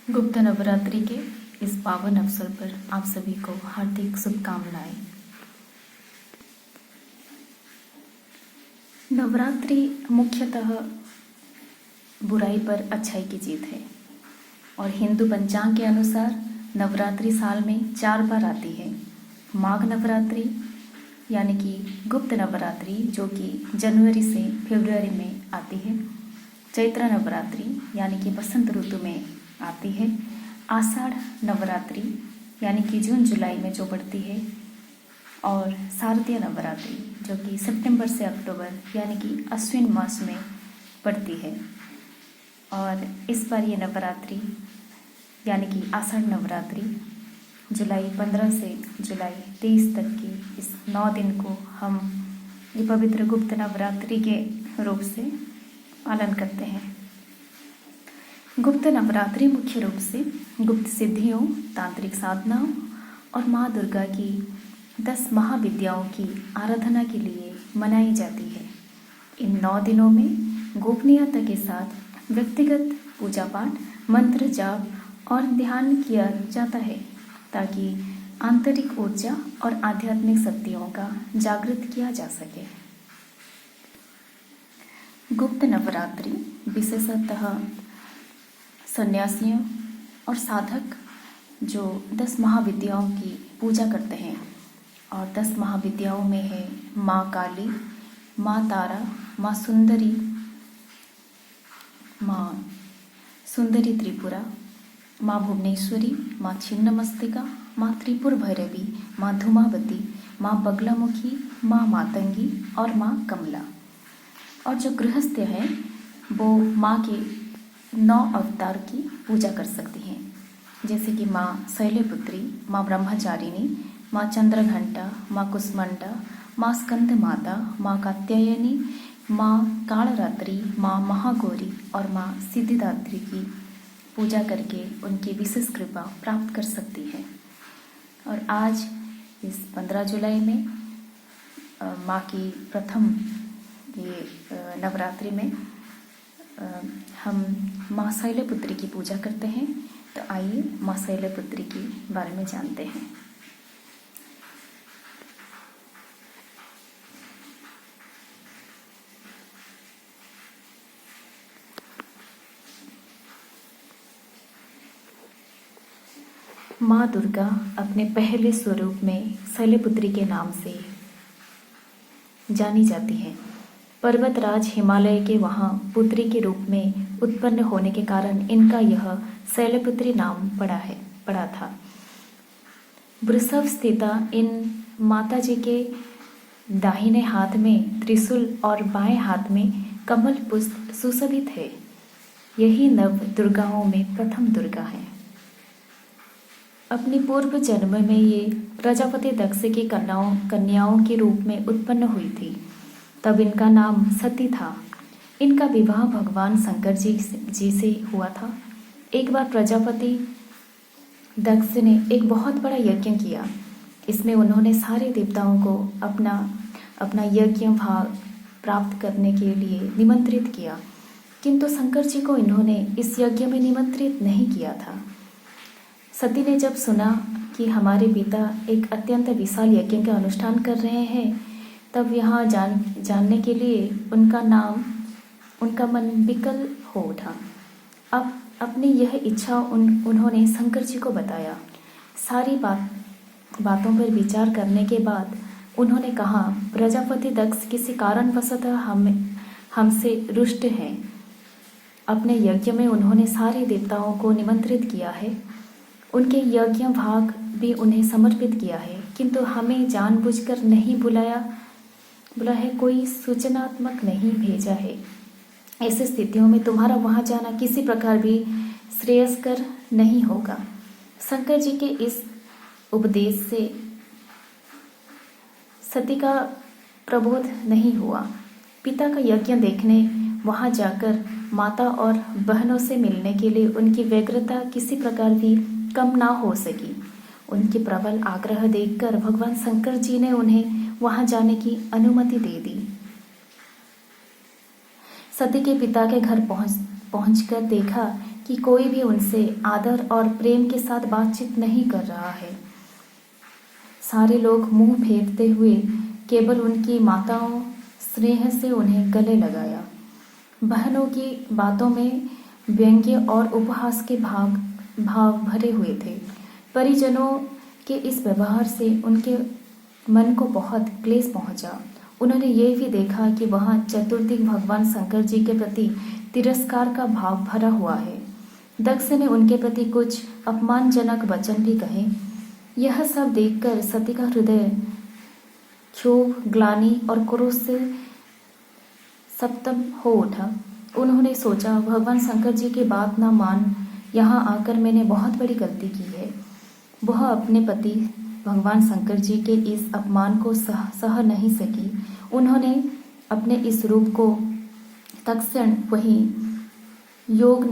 गुप्त नवरात्रि के इस पावन अवसर पर आप सभी को हार्दिक शुभकामनाएं। नवरात्रि मुख्यतः बुराई पर अच्छाई की जीत है और हिंदू पंचांग के अनुसार नवरात्रि साल में 4 बार आती है। माघ नवरात्रि यानी कि गुप्त नवरात्रि जो कि जनवरी से फरवरी में आती है। चैत्र नवरात्रि यानी कि बसंत ऋतु में आती है। आषाढ़ नवरात्रि यानी कि जून जुलाई में जो पड़ती है। और शारदीय नवरात्रि जो कि सितंबर से अक्टूबर यानी कि अश्विन मास में पड़ती है। और इस बार ये नवरात्रि यानी कि आषाढ़ नवरात्रि जुलाई 15 से जुलाई 23 तक की इस 9 दिन को हम ये पवित्र गुप्त नवरात्रि के रूप से पालन करते हैं। गुप्त नवरात्रि मुख्य रूप से गुप्त सिद्धियों, तांत्रिक साधनाओं और माँ दुर्गा की 10 महाविद्याओं की आराधना के लिए मनाई जाती है। इन 9 दिनों में गोपनीयता के साथ व्यक्तिगत पूजा पाठ, मंत्र जाप और ध्यान किया जाता है ताकि आंतरिक ऊर्जा और आध्यात्मिक शक्तियों का जागृत किया जा सके। गुप्त नवरात्रि विशेषतः सन्यासियों और साधक जो 10 महाविद्याओं की पूजा करते हैं और 10 महाविद्याओं में है माँ काली, माँ तारा, माँ सुंदरी त्रिपुरा, माँ भुवनेश्वरी, माँ छिन्नमस्तिका, माँ त्रिपुर भैरवी, माँ धूमावती, माँ बगलामुखी, माँ मातंगी और माँ कमला। और जो गृहस्थ है वो माँ के 9 अवतार की पूजा कर सकती हैं, जैसे कि माँ शैलपुत्री, माँ ब्रह्मचारिणी, माँ चंद्रघंटा, माँ कुष्मांडा, माँ स्कंद माता, माँ कात्यायनी, माँ कालरात्रि, माँ महागौरी और माँ सिद्धिदात्री की पूजा करके उनकी विशेष कृपा प्राप्त कर सकती है। और आज इस 15 जुलाई में माँ की प्रथम ये नवरात्रि में हम माँ शैलपुत्री की पूजा करते हैं। तो आइए माँ शैलपुत्री के बारे में जानते हैं। माँ दुर्गा अपने पहले स्वरूप में शैलपुत्री के नाम से जानी जाती है। पर्वतराज हिमालय के वहाँ पुत्री के रूप में उत्पन्न होने के कारण इनका यह शैलपुत्री नाम पड़ा था। वृषभ स्थिता इन माता जी के दाहिने हाथ में त्रिशूल और बाएं हाथ में कमल पुष्प सुशोभित है। यही नव दुर्गाओं में प्रथम दुर्गा है। अपनी पूर्व जन्म में ये प्रजापति दक्ष की कन्याओं के रूप में उत्पन्न हुई थी। तब इनका नाम सती था। इनका विवाह भगवान शंकर जी से हुआ था। एक बार प्रजापति दक्ष ने एक बहुत बड़ा यज्ञ किया। इसमें उन्होंने सारे देवताओं को अपना यज्ञ भाग प्राप्त करने के लिए निमंत्रित किया, किंतु शंकर जी को इन्होंने इस यज्ञ में निमंत्रित नहीं किया था। सती ने जब सुना कि हमारे पिता एक अत्यंत विशाल यज्ञ का अनुष्ठान कर रहे हैं, तब यहाँ जानने के लिए उनका मन विकल हो उठा। अब अपनी यह इच्छा उन्होंने शंकर जी को बताया। सारी बातों पर विचार करने के बाद उन्होंने कहा, प्रजापति दक्ष किसी कारणवशतः हमसे रुष्ट हैं। अपने यज्ञ में उन्होंने सारे देवताओं को निमंत्रित किया है, उनके यज्ञ भाग भी उन्हें समर्पित किया है, किंतु हमें जानबूझकर नहीं बुलाया है, कोई सूचनात्मक नहीं भेजा है। ऐसी स्थितियों में तुम्हारा वहां जाना किसी प्रकार भी श्रेयस्कर नहीं होगा। शंकर जी के इस उपदेश से सती का प्रबोध नहीं हुआ। पिता का यज्ञ देखने वहां जाकर माता और बहनों से मिलने के लिए उनकी व्यग्रता किसी प्रकार भी कम ना हो सकी। उनके प्रबल आग्रह देखकर भगवान शंकर जी ने उन्हें वहां जाने की अनुमति दे दी। सती के पिता के घर पहुंचकर देखा कि कोई भी उनसे आदर और प्रेम के साथ बातचीत नहीं कर रहा है। सारे लोग मुंह फेरते हुए केवल उनकी माताओं स्नेह से उन्हें गले लगाया। बहनों की बातों में व्यंग्य और उपहास के भाव भरे हुए थे। परिजनों के इस व्यवहार से उनके मन को बहुत क्लेश पहुंचा। उन्होंने ये भी देखा कि वहां चतुर्दिक भगवान शंकर जी के प्रति तिरस्कार का भाव भरा हुआ है। दक्ष ने उनके प्रति कुछ अपमानजनक वचन भी कहे। यह सब देखकर सती का हृदय क्षोभ, ग्लानि और क्रोध से सप्तम हो उठा। उन्होंने सोचा, भगवान शंकर जी की बात न मान यहाँ आकर मैंने बहुत बड़ी गलती की है। वह अपने पति भगवान शंकर जी के इस अपमान को सह नहीं सकी। उन्होंने अपने इस रूप को तत्क्षण वही योग